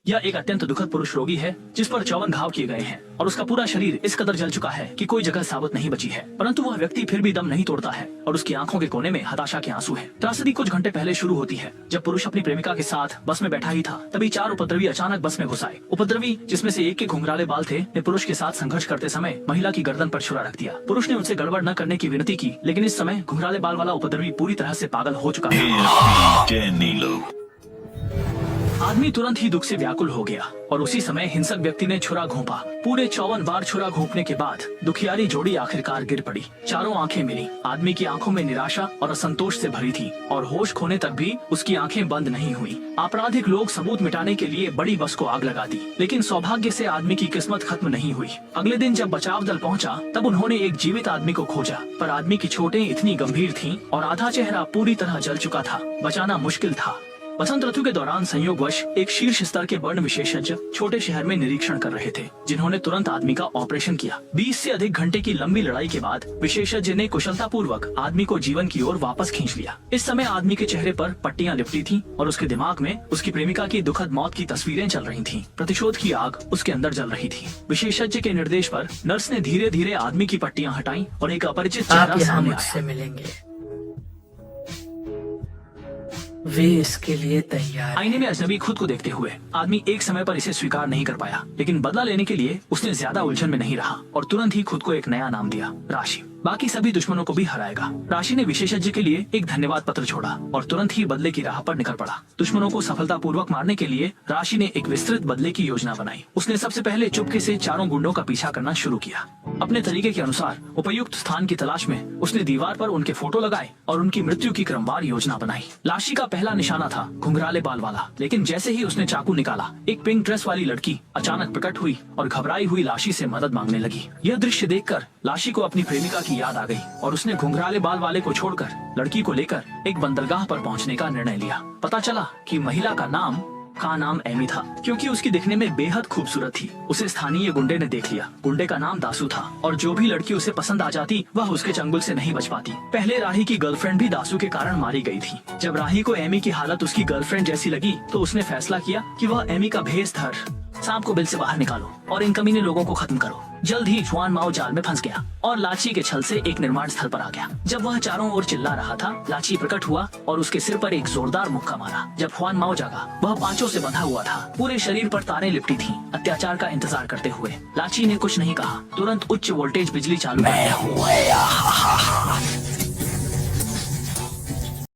यह एक अत्यंत दुखद पुरुष रोगी है जिस पर 54 घाव किए गए हैं और उसका पूरा शरीर इस कदर जल चुका है कि कोई जगह साबुत नहीं बची है। परंतु वह व्यक्ति फिर भी दम नहीं तोड़ता है और उसकी आंखों के कोने में हताशा के आंसू हैं। त्रासदी कुछ घंटे पहले शुरू होती है जब पुरुष अपनी प्रेमिका के साथ बस में बैठा ही था, तभी 4 उपद्रवी अचानक बस में घुस आए। उपद्रवी, जिसमें से एक के घुंघराले बाल थे, ने पुरुष के साथ संघर्ष करते समय महिला की गर्दन पर छुरा रख दिया। पुरुष ने उनसे गड़बड़ न करने की विनती की, लेकिन इस समय घुंघराले बाल वाला उपद्रवी पूरी तरह से पागल हो चुका था। आदमी तुरंत ही दुख से व्याकुल हो गया और उसी समय हिंसक व्यक्ति ने छुरा घोंपा। पूरे 54 बार छुरा घोंपने के बाद दुखियारी जोड़ी आखिरकार गिर पड़ी। चारों आंखें मिली। आदमी की आंखों में निराशा और असंतोष से भरी थी और होश खोने तक भी उसकी आंखें बंद नहीं हुई। आपराधिक लोग सबूत मिटाने के लिए बड़ी बस को आग लगा दी, लेकिन सौभाग्य से आदमी की किस्मत खत्म नहीं हुई। अगले दिन जब बचाव दल पहुंचा तब उन्होंने एक जीवित आदमी को खोजा, पर आदमी की चोटें इतनी गंभीर थीं और आधा चेहरा पूरी तरह जल चुका था। बचाना मुश्किल था। बसंत ऋतु के दौरान संयोगवश एक शीर्ष स्तर के वर्ण विशेषज्ञ छोटे शहर में निरीक्षण कर रहे थे, जिन्होंने तुरंत आदमी का ऑपरेशन किया। 20 से अधिक घंटे की लंबी लड़ाई के बाद विशेषज्ञ ने कुशलतापूर्वक आदमी को जीवन की ओर वापस खींच लिया। इस समय आदमी के चेहरे पर पट्टियां लिपटी थीं और उसके दिमाग में उसकी प्रेमिका की दुखद मौत की तस्वीरें चल रही थीं। प्रतिशोध की आग उसके अंदर जल रही थी। विशेषज्ञ के निर्देश पर नर्स ने धीरे धीरे आदमी की पट्टियां हटाई और एक अपरिचित चेहरा सामने आया। मिलेंगे, वे इसके लिए तैयार। आईने में अजनबी खुद को देखते हुए आदमी एक समय पर इसे स्वीकार नहीं कर पाया, लेकिन बदला लेने के लिए उसने ज्यादा उलझन में नहीं रहा और तुरंत ही खुद को एक नया नाम दिया, राशि। बाकी सभी दुश्मनों को भी हराएगा। राशि ने विशेषज्ञ के लिए एक धन्यवाद पत्र छोड़ा और तुरंत ही बदले की राह पर निकल पड़ा। दुश्मनों को सफलतापूर्वक मारने के लिए राशि ने एक विस्तृत बदले की योजना बनाई। उसने सबसे पहले चुपके से चारों गुंडों का पीछा करना शुरू किया। अपने तरीके के अनुसार उपयुक्त स्थान की तलाश में उसने दीवार पर उनके फोटो लगाए और उनकी मृत्यु की क्रमवार योजना बनाई। राशि का पहला निशाना था घुंघराले बाल वाला, लेकिन जैसे ही उसने चाकू निकाला, एक पिंक ड्रेस वाली लड़की अचानक प्रकट हुई और घबराई हुई राशि से मदद मांगने लगी। यह दृश्य देखकर राशि को अपनी प्रेमिका की याद आ गई और उसने घुंघराले बाल वाले को छोड़कर लड़की को लेकर एक बंदरगाह पर पहुंचने का निर्णय लिया। पता चला कि महिला का नाम एमी था, क्योंकि उसकी दिखने में बेहद खूबसूरत थी। उसे स्थानीय गुंडे ने देख लिया। गुंडे का नाम दासू था और जो भी लड़की उसे पसंद आ जाती वह उसके चंगुल से नहीं बच पाती। पहले राही की गर्लफ्रेंड भी दासू के कारण मारी गई थी। जब राही को एमी की हालत उसकी गर्लफ्रेंड जैसी लगी तो उसने फैसला किया कि वह एमी का भेष धर सांप को बिल से बाहर निकालो और इन कमीने लोगों को खत्म करो। जल्द ही जुआन माओ जाल में फंस गया और लाची के छल से एक निर्माण स्थल पर आ गया। जब वह चारों ओर चिल्ला रहा था, लाची प्रकट हुआ और उसके सिर पर एक जोरदार मुक्का मारा। जब जुआन माओ जागा, वह पांचों से बंधा हुआ था। पूरे शरीर पर तारें लिपटी थीं, अत्याचार का इंतजार करते हुए। लाची ने कुछ नहीं कहा, तुरंत उच्च वोल्टेज बिजली चालू कर दिया।